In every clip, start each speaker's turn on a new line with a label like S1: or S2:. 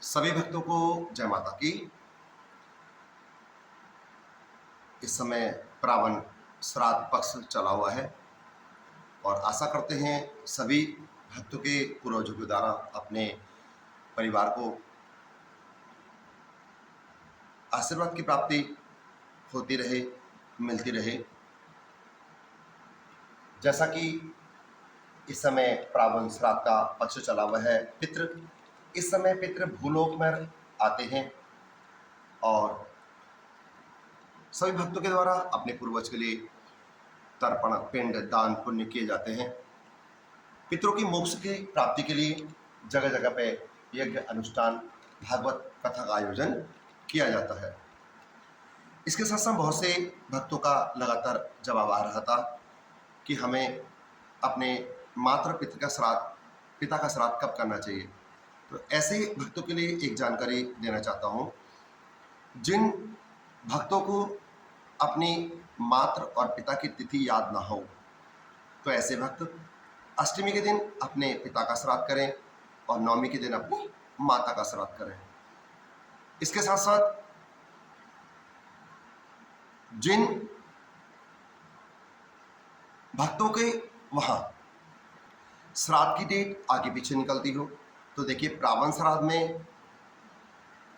S1: सभी भक्तों को जय माता की। इस समय श्रावण श्राद्ध पक्ष चला हुआ है और आशा करते हैं सभी भक्तों के पूर्वजों के द्वारा अपने परिवार को आशीर्वाद की प्राप्ति होती रहे, मिलती रहे। जैसा कि इस समय श्रावण श्राद्ध का पक्ष चला हुआ है, इस समय पितृ भूलोक में आते हैं और सभी भक्तों के द्वारा अपने पूर्वज के लिए तर्पण, पिंड, दान, पुण्य किए जाते हैं। पितरों की मोक्ष की प्राप्ति के लिए जगह जगह पे यज्ञ, अनुष्ठान, भागवत कथा का आयोजन किया जाता है। इसके साथ साथ बहुत से भक्तों का लगातार जवाब आ रहा था कि हमें अपने मातृ पिता का श्राद्ध कब करना चाहिए। तो ऐसे भक्तों के लिए एक जानकारी देना चाहता हूँ। जिन भक्तों को अपनी मातृ और पिता की तिथि याद ना हो, तो ऐसे भक्त अष्टमी के दिन अपने पिता का श्राद्ध करें और नवमी के दिन अपनी माता का श्राद्ध करें। इसके साथ साथ जिन भक्तों के वहां श्राद्ध की डेट आगे पीछे निकलती हो, तो देखिए श्रावण श्राद्ध में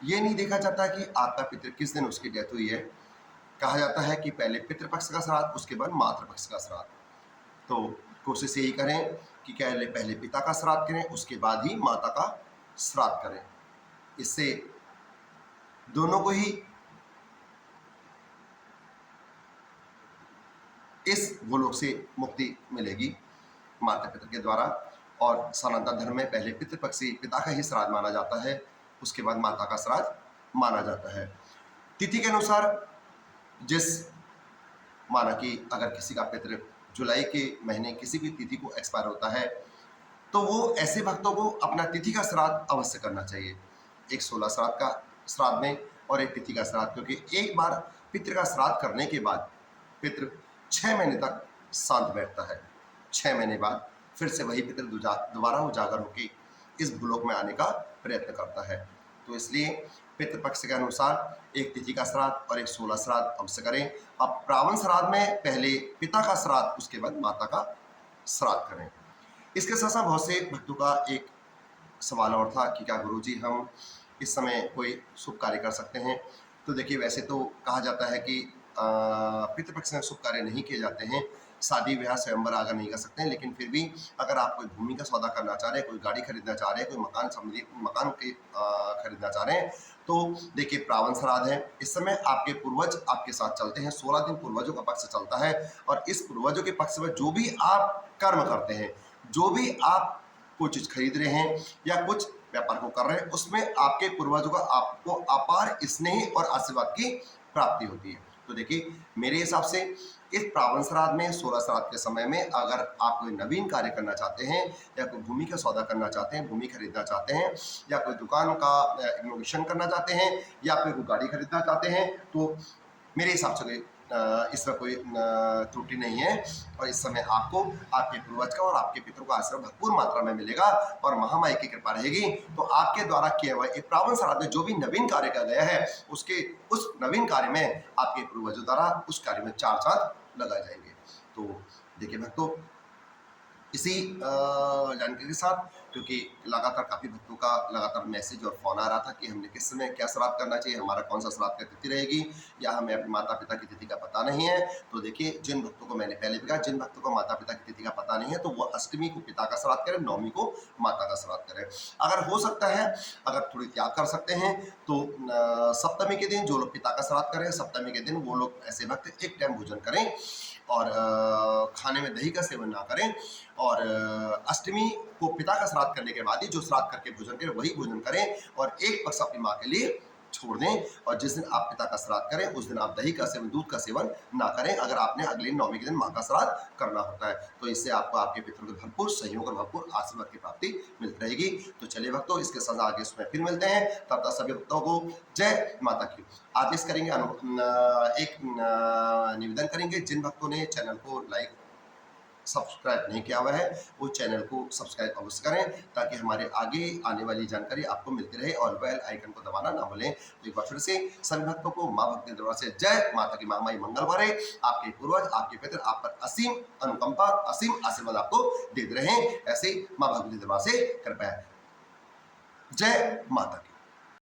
S1: ये नहीं देखा जाता कि आपका पितृ किस दिन उसकी डेथ हुई है। कहा जाता है कि पहले पितृपक्ष का श्राद्ध, उसके बाद मातृपक्ष का श्राद्ध। तो कोशिश यही करें कि पहले पिता का श्राद्ध करें, उसके बाद ही माता का श्राद्ध करें। इससे दोनों को ही इस गोलोक से मुक्ति मिलेगी माता पिता के द्वारा। और सनातन धर्म में पहले पितृपक्ष से पिता का ही श्राद्ध माना जाता है, उसके बाद माता का श्राद्ध माना जाता है। तिथि के अनुसार जिस माना कि अगर किसी का पितृ जुलाई के महीने किसी भी तिथि को एक्सपायर होता है, तो वो ऐसे भक्तों को अपना तिथि का श्राद्ध अवश्य करना चाहिए। एक 16 श्राद्ध का श्राद्ध में और एक तिथि का श्राद्ध, क्योंकि एक बार पितृ का श्राद्ध करने के बाद पितृ 6 महीने तक शांत बैठता है। 6 महीने बाद फिर से वही पितृ दोबारा उजागर होकर इस भूलोक में आने का प्रयत्न करता है। तो इसलिए पितृपक्ष के अनुसार एक तिथि का श्राद्ध और एक 16 श्राद्ध अवश्य करें। अब श्रावण श्राद्ध में पहले पिता का श्राद्ध, उसके बाद माता का श्राद्ध करें। इसके साथ साथ बहुत से भक्तों का एक सवाल और था कि क्या गुरुजी हम इस समय कोई शुभ कार्य कर सकते हैं। तो देखिए, वैसे तो कहा जाता है कि पितृपक्ष में शुभ कार्य नहीं किए जाते हैं, शादी ब्याह स्वयंवर आगे नहीं कर सकते हैं, लेकिन फिर भी अगर आप कोई भूमि का सौदा करना चाह रहे हैं, कोई गाड़ी खरीदना चाह रहे हैं, कोई मकान के खरीदना चाह रहे हैं, तो देखिए श्रावण श्राद्ध है। इस समय आपके पूर्वज आपके साथ चलते हैं। 16 दिन पूर्वजों का पक्ष चलता है और इस पूर्वजों के पक्ष में जो भी आप कर्म करते हैं, जो भी आप कोई चीज खरीद रहे हैं या कुछ व्यापार को कर रहे हैं, उसमें आपके पूर्वजों का आपको अपार स्नेह और आशीर्वाद की प्राप्ति होती है। तो देखिए, मेरे हिसाब से इस श्रावण श्राद्ध में 16 श्राद्ध के समय में अगर आप कोई नवीन कार्य करना चाहते हैं या कोई भूमि का सौदा करना चाहते हैं, भूमि खरीदना चाहते हैं, या कोई दुकान का इनोवेशन करना चाहते हैं, या फिर कोई गाड़ी खरीदना चाहते हैं, तो मेरे हिसाब से इसमें कोई त्रुटि नहीं है। और इस समय आपको आपके पूर्वज का और आपके पितरों का आशीर्वाद भरपूर मात्रा में मिलेगा और महामाई की कृपा रहेगी। तो आपके द्वारा किया हुआ एक श्रावण श्राद्ध में जो भी नवीन कार्य किया गया है, उस नवीन कार्य में आपके पूर्वजों द्वारा उस कार्य में 4 चांद लगाए जाएंगे। तो देखिए भक्तों, इसी जानकारी के साथ, क्योंकि लगातार काफ़ी भक्तों का लगातार मैसेज और फोन आ रहा था कि हमने किस समय क्या श्राद्ध करना चाहिए, हमारा कौन सा श्राद्ध की तिथि रहेगी, या हमें अपने माता पिता की तिथि का पता नहीं है। तो देखिए, जिन भक्तों को मैंने पहले भी कहा, जिन भक्तों को माता पिता की तिथि का पता नहीं है, तो वो अष्टमी को पिता का श्राद्ध करें, नवमी को माता का श्राद्ध करें। अगर हो सकता है, अगर थोड़ी त्याग कर सकते हैं, तो सप्तमी के दिन जो लोग पिता का श्राद्ध करें, सप्तमी के दिन वो लोग ऐसे भक्त एक टाइम भोजन करें और खाने में दही का सेवन ना करें। और अष्टमी को पिता का श्राद्ध करने के बाद ही जो श्राद्ध करके भोजन करें वही भोजन करें और एक पक्ष अपनी माँ के लिए छोड़ दें। और जिस दिन आप पिता का श्राद्ध करें उस दिन आप दही का सेवन, दूध का सेवन ना करें, अगर आपने अगले नवमी के दिन माँ का श्राद्ध करना होता है। तो इससे आपको आपके पितरों के भरपूर सहयोग और भरपूर आशीर्वाद की प्राप्ति मिलती रहेगी। तो चलिए भक्तों, इसके साथ आगे इसमें फिर मिलते हैं। तब तक सभी भक्तों को जय माता की। आदेश करेंगे, एक निवेदन करेंगे, जिन भक्तों ने चैनल को लाइक सब्सक्राइब नहीं किया हुआ है वो चैनल को सब्सक्राइब अवश्य करें, ताकि हमारे आगे आने वाली जानकारी आपको मिलती रहे, और बेल आइकन को दबाना ना भूलें। तो एक बार फिर से सभी भक्तों को माँ भक्ति दरबार से जय माता की महामाई मंगल भरे। आपके पूर्वज, आपके पितर आप पर असीम अनुकंपा, असीम आशीर्वाद आपको देते रहे। ऐसे माँ भक्ति दरबार से कृपया। जय माता की।